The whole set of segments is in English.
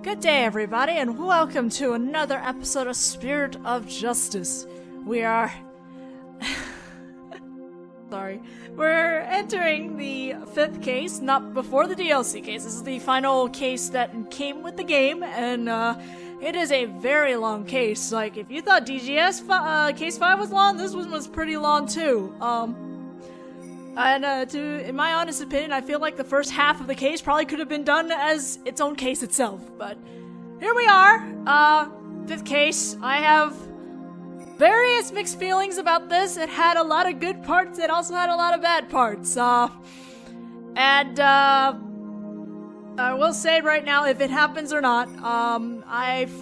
Good day, everybody, and welcome to another episode of Spirit of Justice. We are... Sorry. We're entering the 5th case, not before the DLC case. This is the final case that came with the game, and it is a very long case. Like, if you thought DGS Case 5 was long, this one was pretty long too. In my honest opinion, I feel like the first half of the case probably could have been done as its own case itself, but here we are, 5th case. I have various mixed feelings about this. It had a lot of good parts, it also had a lot of bad parts, I will say right now, if it happens or not,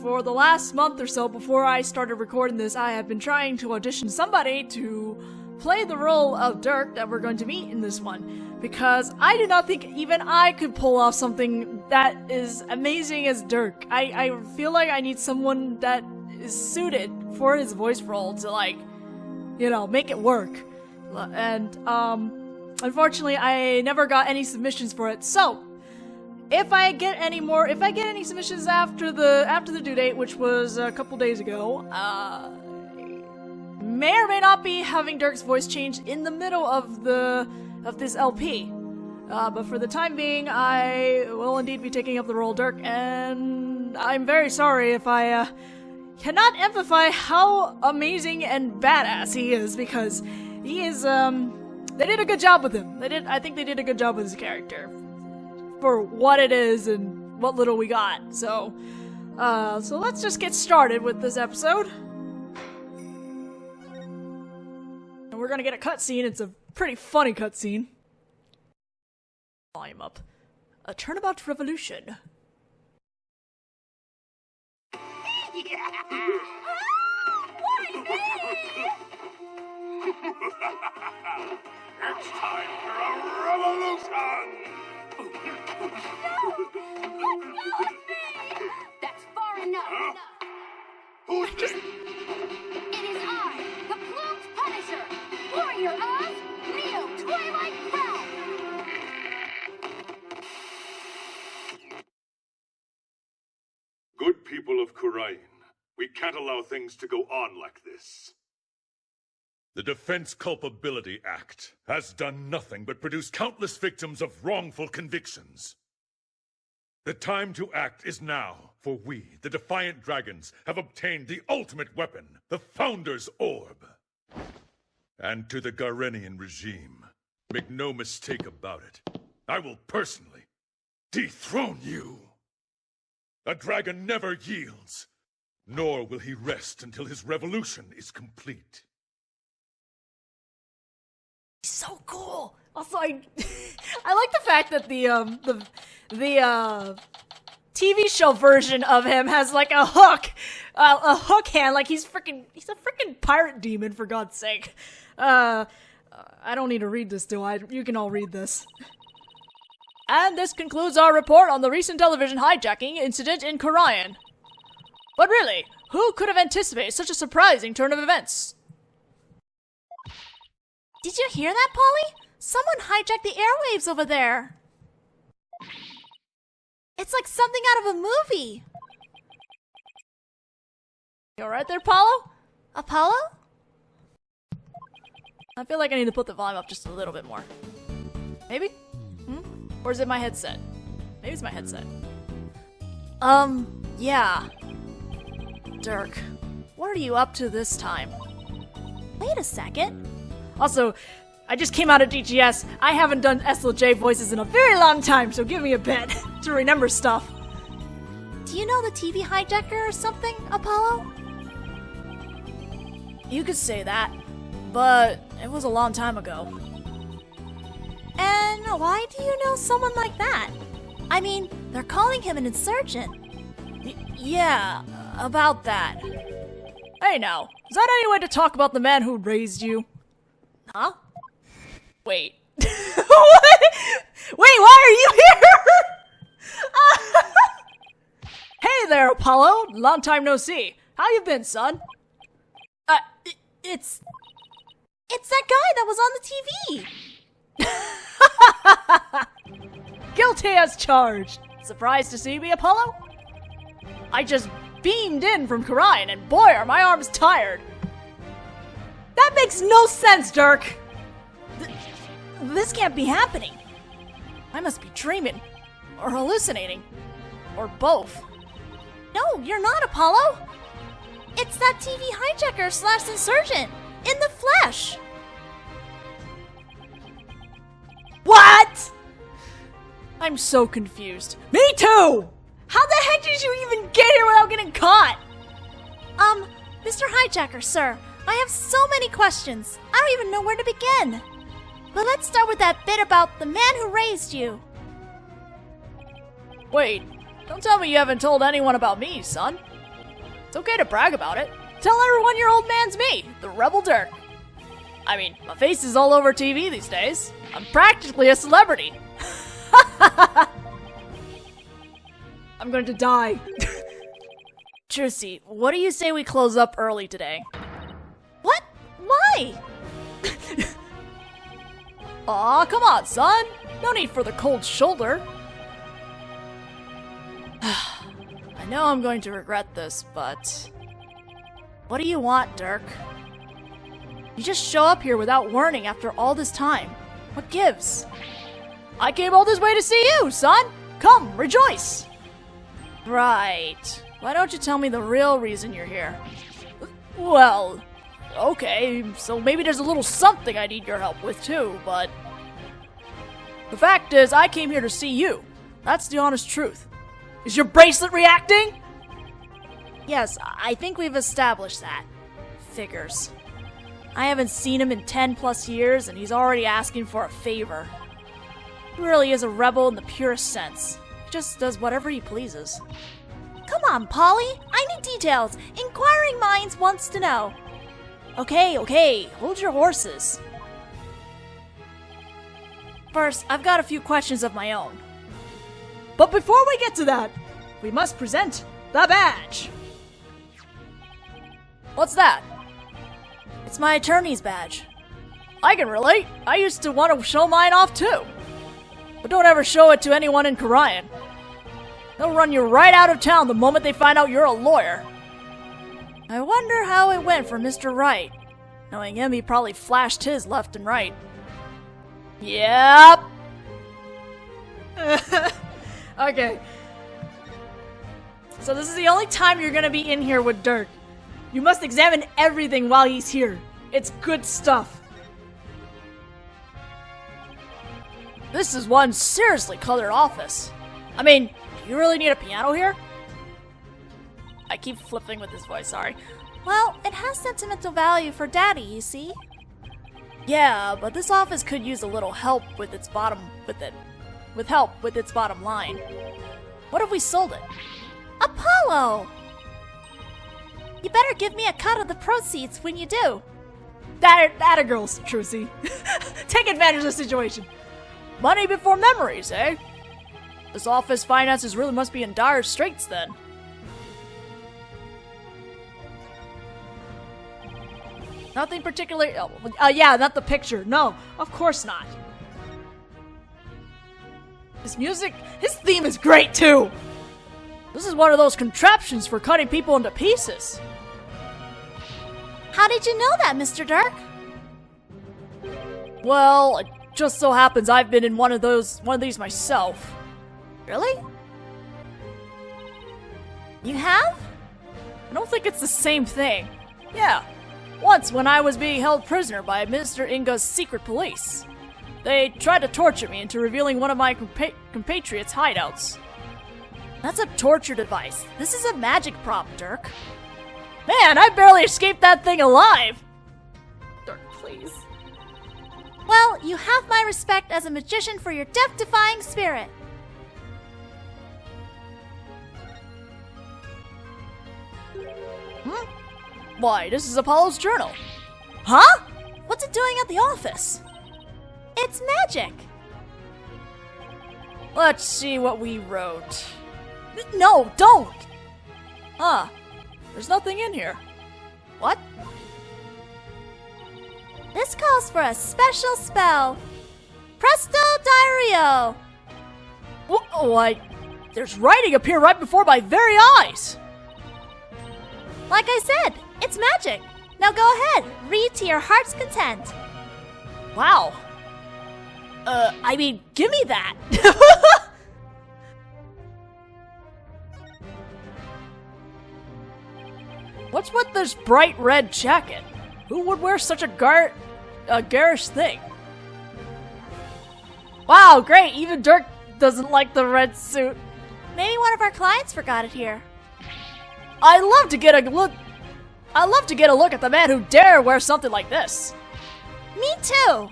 for the last month or so before I started recording this, I have been trying to audition somebody to play the role of Dirk that we're going to meet in this one, because I do not think even I could pull off something that is amazing as Dirk. I feel like I need someone that is suited for his voice role to, like, you know, make it work. And, unfortunately, I never got any submissions for it, so if I get any submissions after the due date, which was a couple days ago, may or may not be having Dirk's voice changed in the middle of this LP. But for the time being, I will indeed be taking up the role of Dirk, and I'm very sorry if I cannot emphasize how amazing and badass he is, because he is, they did a good job with him. I think they did a good job with his character for what it is and what little we got. So let's just get started with this episode. And we're gonna get a cutscene. It's a pretty funny cutscene. Volume up. A turnabout revolution. It's time for a revolution! No! That's far enough! Huh? Who's this? It is I, the Plumed Punisher, warrior of Neo Twilight Realm! Good people of Khurain, we can't allow things to go on like this. The Defense Culpability Act has done nothing but produce countless victims of wrongful convictions. The time to act is now, for we, the Defiant Dragons, have obtained the ultimate weapon, the Founder's Orb. And to the Garenian regime, make no mistake about it, I will personally dethrone you. A dragon never yields, nor will he rest until his revolution is complete. So cool. Also, I like the fact that the TV show version of him has like a hook hand, like he's a freaking pirate demon, for God's sake. I don't need to read this, do I? You can all read this. And this concludes our report on the recent television hijacking incident in Khurain. But really, who could have anticipated such a surprising turn of events? Did you hear that, Polly? Someone hijacked the airwaves over there. It's like something out of a movie. You alright there, Apollo? Apollo? I feel like I need to put the volume up just a little bit more. Maybe? Or is it my headset? Maybe it's my headset. Yeah. Dirk, what are you up to this time? Wait a second. Also, I just came out of DGS. I haven't done SLJ voices in a very long time, so give me a bit to remember stuff. Do you know the TV hijacker or something, Apollo? You could say that, but it was a long time ago. And why do you know someone like that? I mean, they're calling him an insurgent. Yeah, about that. Hey now, is that any way to talk about the man who raised you? Huh? Wait. What? Wait, why are you here? Hey there, Apollo. Long time no see. How you been, son? It's that guy that was on the TV. Guilty as charged. Surprised to see me, Apollo? I just beamed in from Karayan, and boy, are my arms tired. That makes no sense, Dirk. This can't be happening. I must be dreaming, or hallucinating, or both. No, you're not, Apollo. It's that TV hijacker / insurgent in the flesh. What? I'm so confused. Me too! How the heck did you even get here without getting caught? Mr. Hijacker, sir, I have so many questions. I don't even know where to begin. But let's start with that bit about the man who raised you. Wait, don't tell me you haven't told anyone about me, son. It's okay to brag about it. Tell everyone your old man's me, the Rebel Dirk. I mean, my face is all over TV these days. I'm practically a celebrity. I'm going to die. Trucy, what do you say we close up early today? What? Why? Aw, come on, son. No need for the cold shoulder. I know I'm going to regret this, but... What do you want, Dirk? You just show up here without warning after all this time. What gives? I came all this way to see you, son! Come, rejoice! Right. Why don't you tell me the real reason you're here? Well, okay, so maybe there's a little something I need your help with too, but... The fact is, I came here to see you. That's the honest truth. Is your bracelet reacting? Yes, I think we've established that. Figures. I haven't seen him in 10 plus years, and he's already asking for a favor. He really is a rebel in the purest sense. He just does whatever he pleases. Come on, Polly. I need details. Inquiring minds wants to know. Okay, hold your horses. First, I've got a few questions of my own. But before we get to that, we must present the badge. What's that? It's my attorney's badge. I can relate. I used to want to show mine off too. But don't ever show it to anyone in Karayan. They'll run you right out of town the moment they find out you're a lawyer. I wonder how it went for Mr. Wright. Knowing him, he probably flashed his left and right. Yep. Okay. So this is the only time you're gonna be in here with Dirk. You must examine everything while he's here. It's good stuff. This is one seriously colored office. I mean, do you really need a piano here? I keep flipping with this voice, sorry. Well, it has sentimental value for Daddy, you see. Yeah, but this office could use a little help with its bottom line. What if we sold it? Apollo! You better give me a cut of the proceeds when you do. That a girl's Trucy. Take advantage of the situation. Money before memories, eh? This office finances really must be in dire straits then. Nothing particularly... yeah, not the picture. No, of course not. His music, his theme is great too. This is one of those contraptions for cutting people into pieces. How did you know that, Mr. Dirk? Well, it just so happens I've been in one of these myself. Really? You have? I don't think it's the same thing. Yeah. Once, when I was being held prisoner by Mr. Inga's secret police, they tried to torture me into revealing one of my compatriots' hideouts. That's a torture device. This is a magic prop, Dirk. Man, I barely escaped that thing alive! Dirk, please. Well, you have my respect as a magician for your death-defying spirit. Why, this is Apollo's journal. Huh? What's it doing at the office? It's magic. Let's see what we wrote. No, don't! Huh. There's nothing in here. What? This calls for a special spell. Presto Diario! Why, There's writing appear right before my very eyes! Like I said, it's magic. Now go ahead, read to your heart's content. Wow. Give me that. What's with this bright red jacket? Who would wear such a garish thing? Wow, great, even Dirk doesn't like the red suit. Maybe one of our clients forgot it here. I'd love to get a look at the man who dare wear something like this. Me too.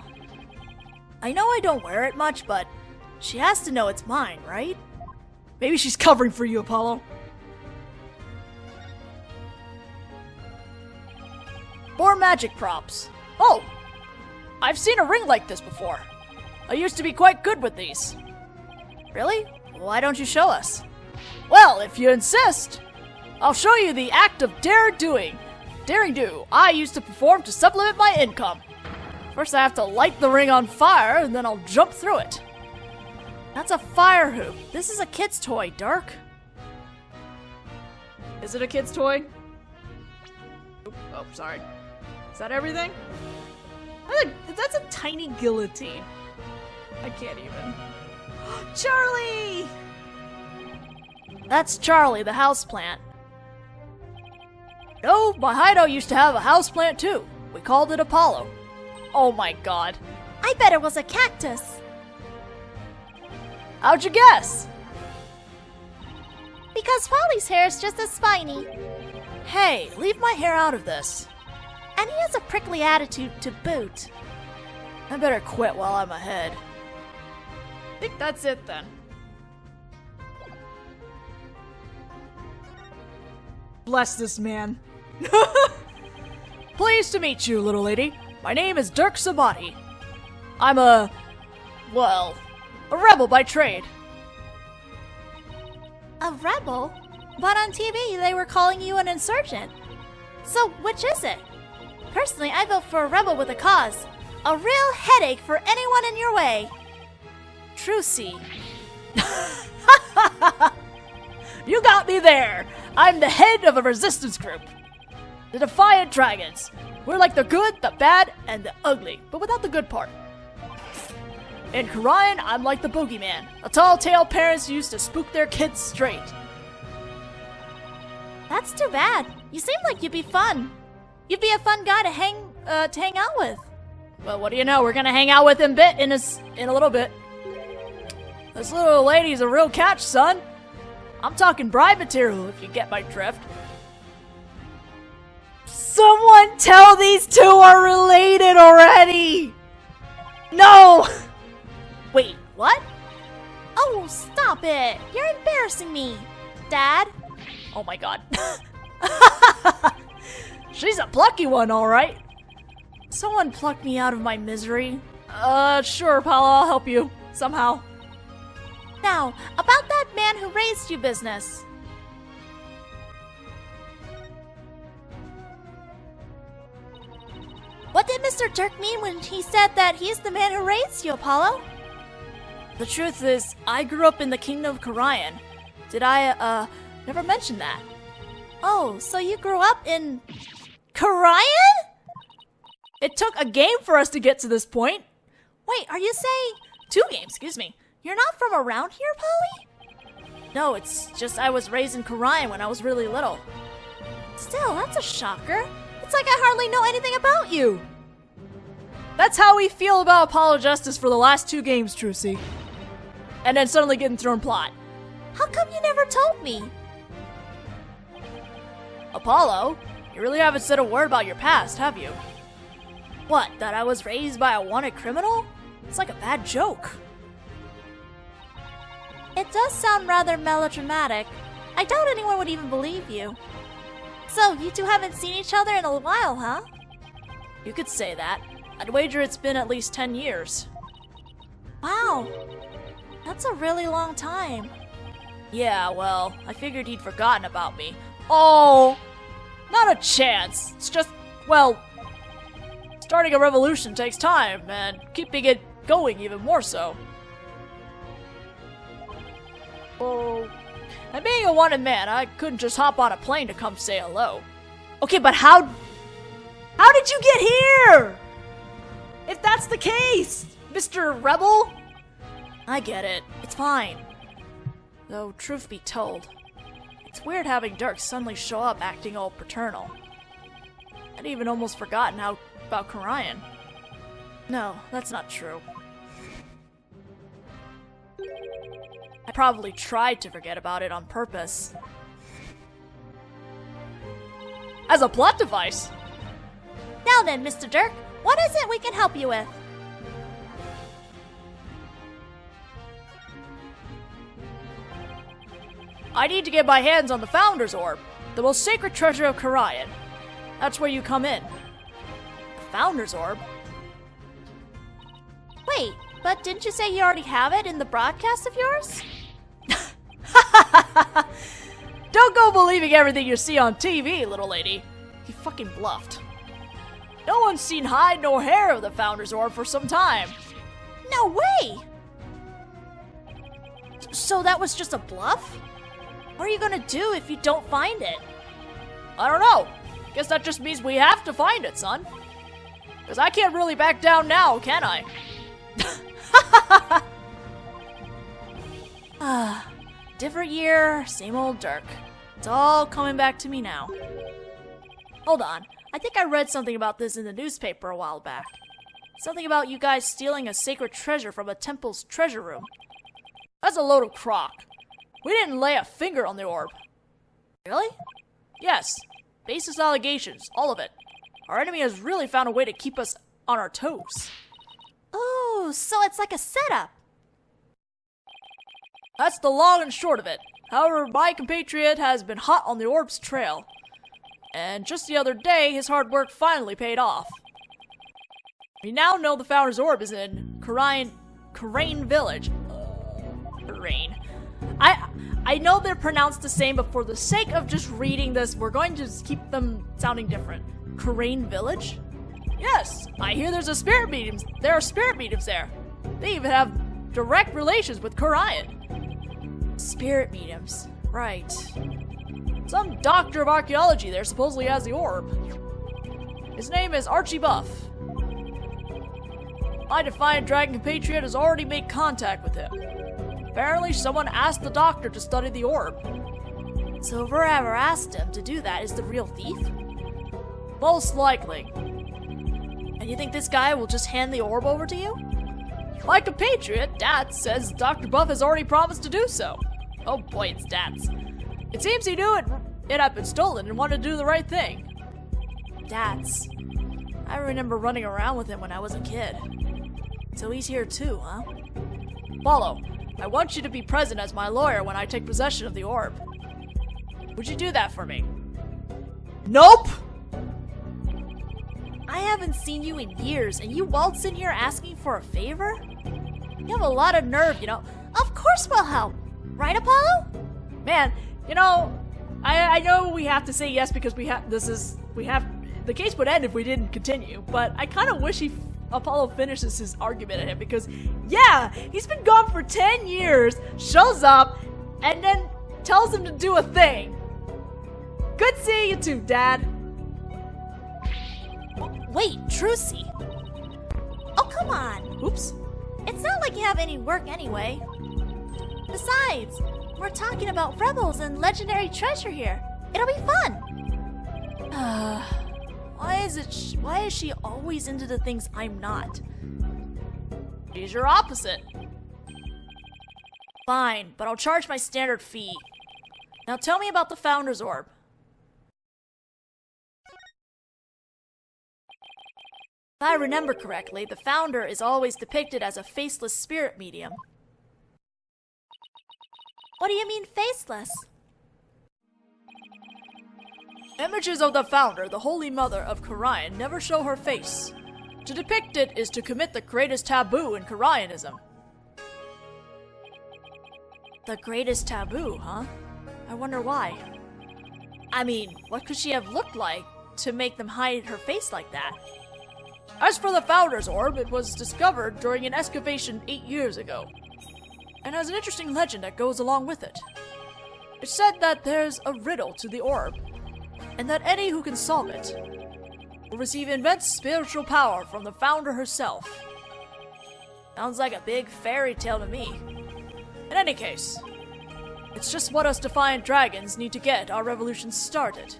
I know I don't wear it much, but she has to know it's mine, right? Maybe she's covering for you, Apollo. More magic props. Oh, I've seen a ring like this before. I used to be quite good with these. Really? Why don't you show us? Well, if you insist, I'll show you the act of daring do I used to perform to supplement my income. First I have to light the ring on fire, and then I'll jump through it. That's a fire hoop. This is a kid's toy, Dirk. Is it a kid's toy? Oh, sorry. Is that everything? That's a tiny guillotine. I can't even. Charlie! That's Charlie, the houseplant. No, my hideout used to have a houseplant too. We called it Apollo. Oh my god. I bet it was a cactus. How'd you guess? Because Polly's hair is just as spiny. Hey, leave my hair out of this. And he has a prickly attitude to boot. I better quit while I'm ahead. I think that's it then. Bless this man. Pleased to meet you, little lady. My name is Dirk Sabati. I'm a rebel by trade. A rebel? But on TV they were calling you an insurgent. So which is it? Personally, I vote for a rebel with a cause. A real headache for anyone in your way. Trucy. You got me there. I'm the head of a resistance group. The Defiant Dragons. We're like the good, the bad, and the ugly, but without the good part. In Korean, I'm like the boogeyman. A tall tale parents used to spook their kids straight. That's too bad. You seem like you'd be fun. You'd be a fun guy to hang out with. Well, what do you know? We're gonna hang out with him in a little bit. This little lady's a real catch, son. I'm talking bride material, if you get my drift. Someone tell these two are related already! No! Wait, what? Oh, stop it! You're embarrassing me, Dad. Oh my god. She's a plucky one, alright. Someone pluck me out of my misery. Sure, Paula, I'll help you. Somehow. Now, about that man who raised you business. What did Mr. Dirk mean when he said that he's the man who raised you, Apollo? The truth is, I grew up in the kingdom of Korean. Did I, never mention that? Oh, so you grew up in Korean? It took a game for us to get to this point. Wait, are you saying 2 games, excuse me. you're not from around here, Polly? No, it's just I was raised in Korean when I was really little. Still, that's a shocker. It's like I hardly know anything about you. That's how we feel about Apollo Justice for the last 2 games, Trucy. And then suddenly getting thrown plot. How come you never told me? Apollo, you really haven't said a word about your past, have you? What, that I was raised by a wanted criminal? It's like a bad joke. It does sound rather melodramatic. I doubt anyone would even believe you. So, you two haven't seen each other in a while, huh? You could say that. I'd wager it's been at least 10 years. Wow. That's a really long time. Yeah, well, I figured he'd forgotten about me. Oh! Not a chance. It's just, well, starting a revolution takes time, and keeping it going even more so. Oh, and being a wanted man, I couldn't just hop on a plane to come say hello. Okay, but how did you get here? If that's the case, Mr. Rebel? I get it. It's fine. Though, truth be told, it's weird having Dirk suddenly show up acting all paternal. I'd even almost forgotten about Karian. No, that's not true. I probably tried to forget about it on purpose. As a plot device! Now then, Mr. Dirk, what is it we can help you with? I need to get my hands on the Founder's Orb, the most sacred treasure of Karian. That's where you come in. The Founder's Orb? Wait, but didn't you say you already have it in the broadcast of yours? Don't go believing everything you see on TV, little lady. He fucking bluffed. No one's seen hide nor hair of the Founder's Orb for some time. No way! So that was just a bluff? What are you gonna do if you don't find it? I don't know. Guess that just means we have to find it, son. Because I can't really back down now, can I? Different year, same old Dirk. It's all coming back to me now. Hold on. I think I read something about this in the newspaper a while back. Something about you guys stealing a sacred treasure from a temple's treasure room. That's a load of crock. We didn't lay a finger on the orb. Really? Yes. Baseless allegations, all of it. Our enemy has really found a way to keep us on our toes. Oh, so it's like a setup. That's the long and short of it. However, my compatriot has been hot on the orb's trail. And just the other day, his hard work finally paid off. We now know the Founder's Orb is in Karain Village. Karain. I know they're pronounced the same, but for the sake of just reading this, we're going to just keep them sounding different. Karain Village? Yes, I hear there are spirit mediums there. They even have direct relations with Karian. Spirit mediums, right. Some doctor of archaeology there supposedly has the orb. His name is Archie Buff. My defiant dragon compatriot has already made contact with him. Apparently someone asked the doctor to study the orb. So whoever asked him to do that is the real thief? Most likely. And you think this guy will just hand the orb over to you? My compatriot, Dats, says Dr. Buff has already promised to do so. Oh boy, it's Dats. It seems he knew it had been stolen and wanted to do the right thing. Dats. I remember running around with him when I was a kid. So he's here too, huh? Follow. I want you to be present as my lawyer when I take possession of the orb. Would you do that for me? Nope! I haven't seen you in years, and you waltz in here asking for a favor? You have a lot of nerve, you know. Of course we'll help. Right, Apollo? Man, you know, I know we have to say yes because the case would end if we didn't continue, but I kind of wish Apollo finishes his argument at him because, yeah, he's been gone for 10 years, shows up, and then tells him to do a thing. Good seeing you too, Dad. Wait, Trucy. Oh, come on. Oops. It's not like you have any work anyway. Besides, we're talking about rebels and legendary treasure here. It'll be fun. Why is she always into the things I'm not? She's your opposite. Fine, but I'll charge my standard fee. Now tell me about the Founder's Orb. If I remember correctly, the Founder is always depicted as a faceless spirit medium. What do you mean faceless? Images of the Founder, the Holy Mother of Karian, never show her face. To depict it is to commit the greatest taboo in Karianism. The greatest taboo, huh? I wonder why. I mean, what could she have looked like to make them hide her face like that? As for the Founder's Orb, it was discovered during an excavation 8 years ago. and has an interesting legend that goes along with it. It's said that there's a riddle to the orb, and that any who can solve it will receive immense spiritual power from the founder herself. Sounds like a big fairy tale to me. In any case, it's just what us defiant dragons need to get our revolution started.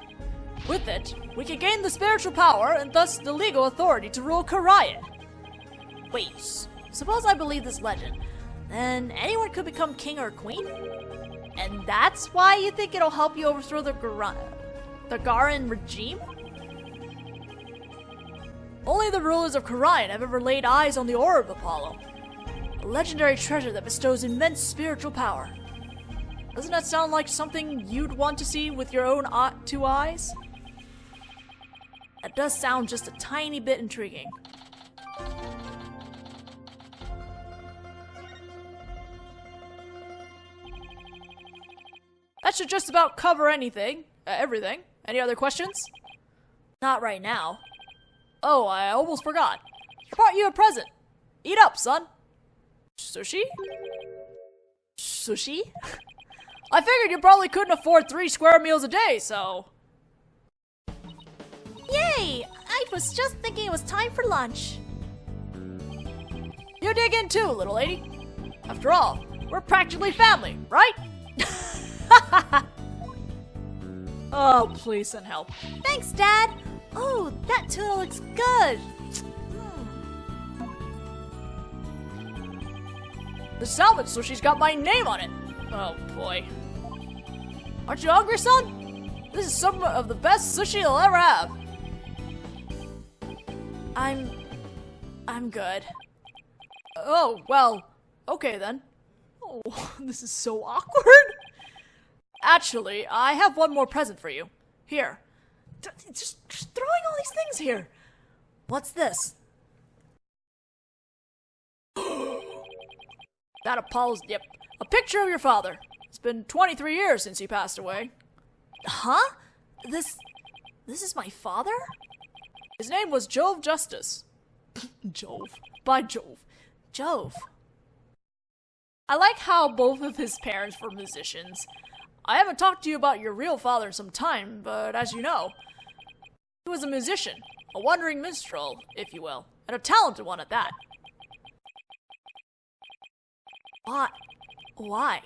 With it, we can gain the spiritual power and thus the legal authority to rule Karayan. Wait, suppose I believe this legend, then anyone could become king or queen? And that's why you think it'll help you overthrow the Garan regime? Only the rulers of Karayan have ever laid eyes on the Orb of Apollo, a legendary treasure that bestows immense spiritual power. Doesn't that sound like something you'd want to see with your own two eyes? That does sound just a tiny bit intriguing. That should just about cover everything. Any other questions? Not right now. Oh, I almost forgot. I brought you a present. Eat up, son. Sushi? Sushi? I figured you probably couldn't afford 3 square meals a day, so... Yay! I was just thinking it was time for lunch. You dig in too, little lady. After all, we're practically family, right? Oh, please send help. Thanks, Dad. Oh, that tuna looks good. The salmon sushi's got my name on it. Oh boy. Aren't you hungry, son? This is some of the best sushi you'll ever have. I'm good. Oh, well, okay then. Oh, this is so awkward. Actually, I have one more present for you. Here. Just throwing all these things here. What's this? That Apollo's, yep. A picture of your father. It's been 23 years since he passed away. Huh? This is my father? His name was Jove Justice. Jove. By Jove. Jove. I like how both of his parents were musicians. I haven't talked to you about your real father in some time, but as you know, he was a musician, a wandering minstrel, if you will, and a talented one at that. Why?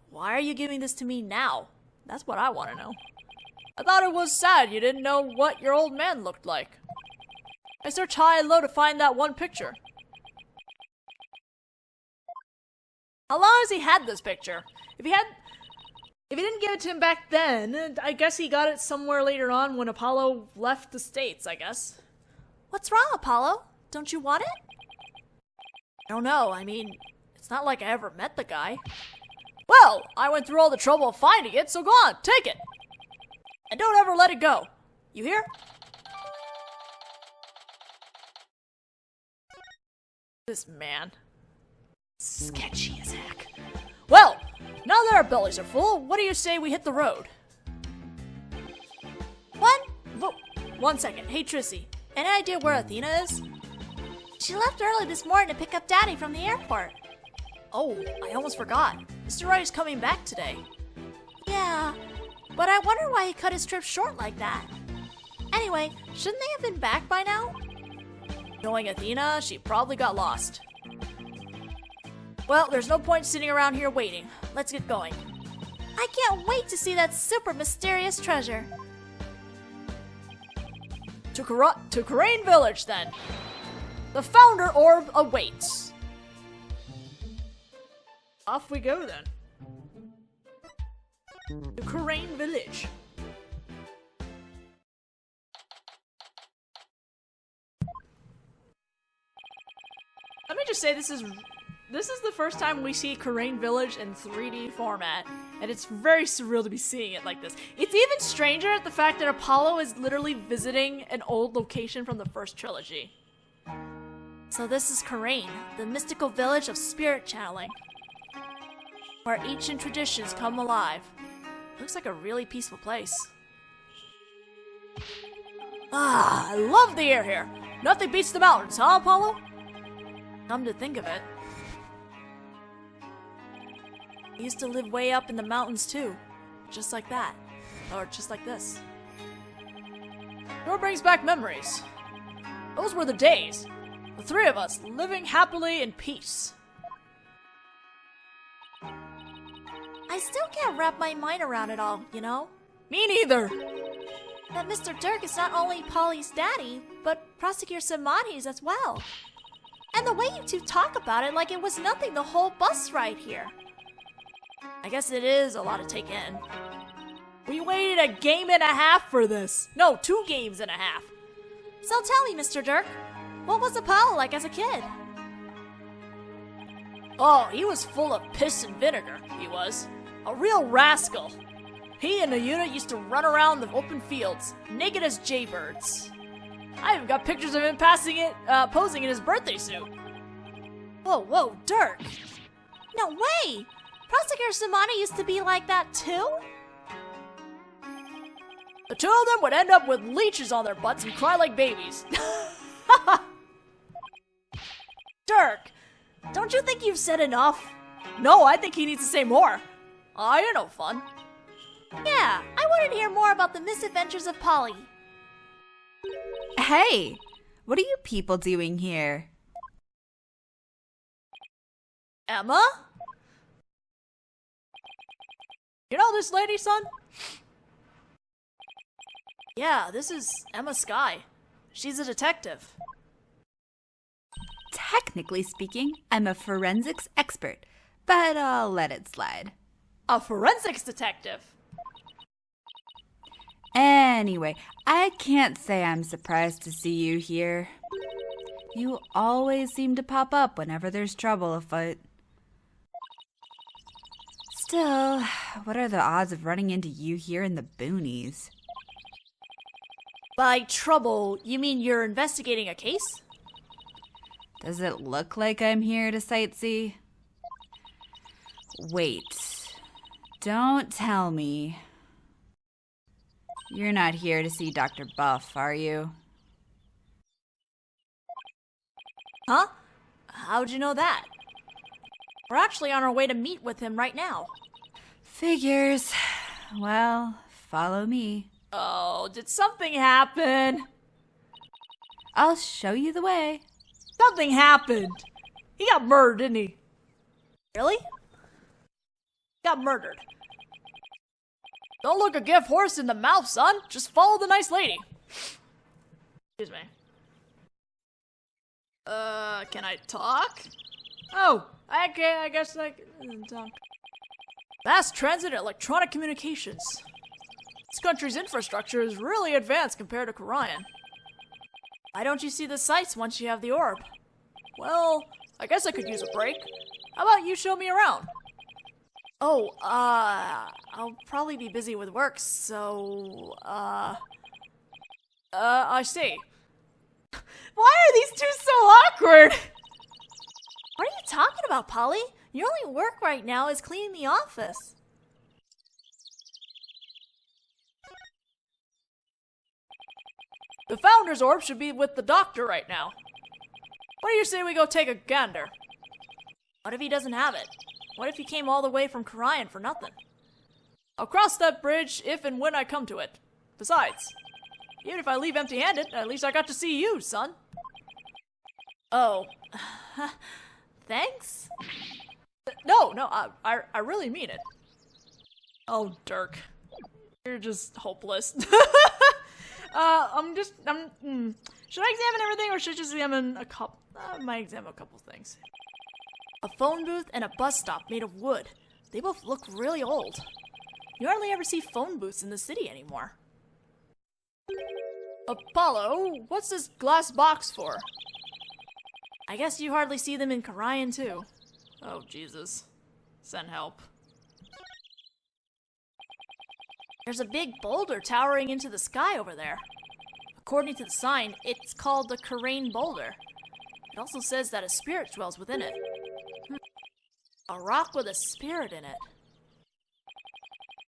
Why are you giving this to me now? That's what I want to know. I thought it was sad you didn't know what your old man looked like. I searched high and low to find that one picture. How long has he had this picture? If he didn't give it to him back then, I guess he got it somewhere later on when Apollo left the States, I guess. What's wrong, Apollo? Don't you want it? I don't know, I mean, it's not like I ever met the guy. Well, I went through all the trouble of finding it, so go on, take it! And don't ever let it go. You hear? This man. Sketchy as heck. Well, now that our bellies are full, what do you say we hit the road? One second. Hey, Trissy. Any idea where Athena is? She left early this morning to pick up Daddy from the airport. Oh, I almost forgot. Mr. Wright is coming back today. Yeah, but I wonder why he cut his trip short like that. Anyway, shouldn't they have been back by now? Knowing Athena, she probably got lost. Well, there's no point sitting around here waiting. Let's get going. I can't wait to see that super mysterious treasure. To Karain Village, then. The Founder Orb awaits. Off we go, then. To Karain Village. Let me just say, this is the first time we see Karain Village in 3D format, and it's very surreal to be seeing it like this. It's even stranger the fact that Apollo is literally visiting an old location from the first trilogy. So this is Karain, the mystical village of spirit channeling, where ancient traditions come alive. Looks like a really peaceful place. Ah, I love the air here. Nothing beats the mountains, huh, Apollo? Come to think of it. I used to live way up in the mountains too. Just like that. Or just like this. Sure brings back memories. Those were the days. The three of us living happily in peace. I still can't wrap my mind around it all, you know? Me neither. That Mr. Dirk is not only Polly's daddy, but Prosecutor Samani's as well. And the way you two talk about it like it was nothing the whole bus ride here. I guess it is a lot to take in. We waited a game and a half for this. No, 2 games and a half. So tell me, Mr. Dirk, what was Apollo like as a kid? Oh, he was full of piss and vinegar, he was. A real rascal. He and the unit used to run around the open fields, naked as jaybirds. I even got pictures of him posing in his birthday suit. Whoa, Dirk! No way! Prosecutor Samani used to be like that too? The 2 of them would end up with leeches on their butts and cry like babies. Dirk, don't you think you've said enough? No, I think he needs to say more. You're no fun. Yeah, I want to hear more about the misadventures of Polly. Hey, what are you people doing here? Emma? You know this lady, son? Yeah, this is Ema Skye. She's a detective. Technically speaking, I'm a forensics expert, but I'll let it slide. A forensics detective? Anyway, I can't say I'm surprised to see you here. You always seem to pop up whenever there's trouble afoot. Still, what are the odds of running into you here in the boonies? By trouble, you mean you're investigating a case? Does it look like I'm here to sightsee? Wait, don't tell me. You're not here to see Dr. Buff, are you? Huh? How'd you know that? We're actually on our way to meet with him right now. Figures. Well, follow me. Oh, did something happen? I'll show you the way. Something happened. He got murdered, didn't he? Really? Got murdered. Don't look a gift horse in the mouth, son. Just follow the nice lady. Excuse me. Can I talk? Oh, I guess I can talk. Mass transit and electronic communications. This country's infrastructure is really advanced compared to Korian. Why don't you see the sights once you have the orb? Well, I guess I could use a break. How about you show me around? Oh, I'll probably be busy with work, so, I see. Why are these two so awkward? What are you talking about, Polly? Your only work right now is cleaning the office. The Founder's Orb should be with the doctor right now. What do you say we go take a gander? What if he doesn't have it? What if he came all the way from Korian for nothing? I'll cross that bridge if and when I come to it. Besides, even if I leave empty-handed, at least I got to see you, son. Oh. Thanks? No, I really mean it. Oh, Dirk. You're just hopeless. Should I examine everything or should I just examine a couple? I might examine a couple things. A phone booth and a bus stop made of wood. They both look really old. You hardly ever see phone booths in the city anymore. Apollo, what's this glass box for? I guess you hardly see them in Korian too. Oh, Jesus. Send help. There's a big boulder towering into the sky over there. According to the sign, it's called the Korian Boulder. It also says that a spirit dwells within it. A rock with a spirit in it.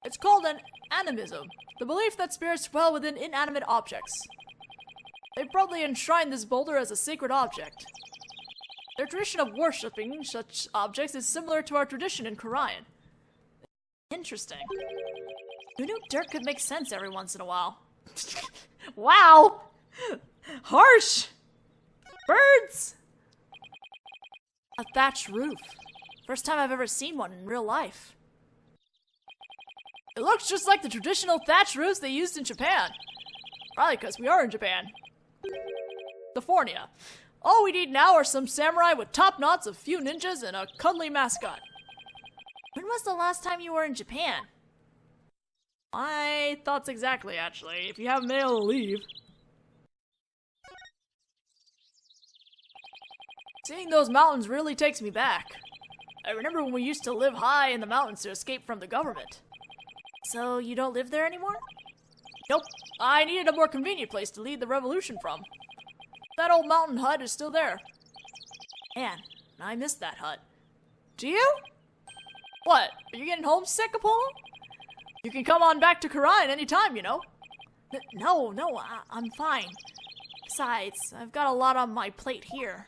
It's called an animism, the belief that spirits dwell within inanimate objects. They probably enshrine this boulder as a sacred object. Their tradition of worshipping such objects is similar to our tradition in Korian. Interesting. Who knew dirt could make sense every once in a while? Wow! Harsh! Birds! A thatched roof. First time I've ever seen one in real life. It looks just like the traditional thatched roofs they used in Japan. Probably because we are in Japan. California. All we need now are some samurai with top knots, a few ninjas, and a cuddly mascot. When was the last time you were in Japan? My thoughts exactly, actually, if you haven't been able to leave. Seeing those mountains really takes me back. I remember when we used to live high in the mountains to escape from the government. So you don't live there anymore? Nope. I needed a more convenient place to lead the revolution from. That old mountain hut is still there. Man, I miss that hut. Do you? What? Are you getting homesick, Apollo? You can come on back to Karain anytime, you know. No, I'm fine. Besides, I've got a lot on my plate here.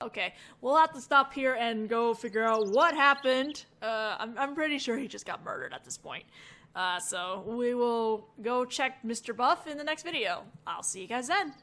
Okay, we'll have to stop here and go figure out what happened. I'm pretty sure he just got murdered at this point. So we will go check Mr. Buff in the next video. I'll see you guys then.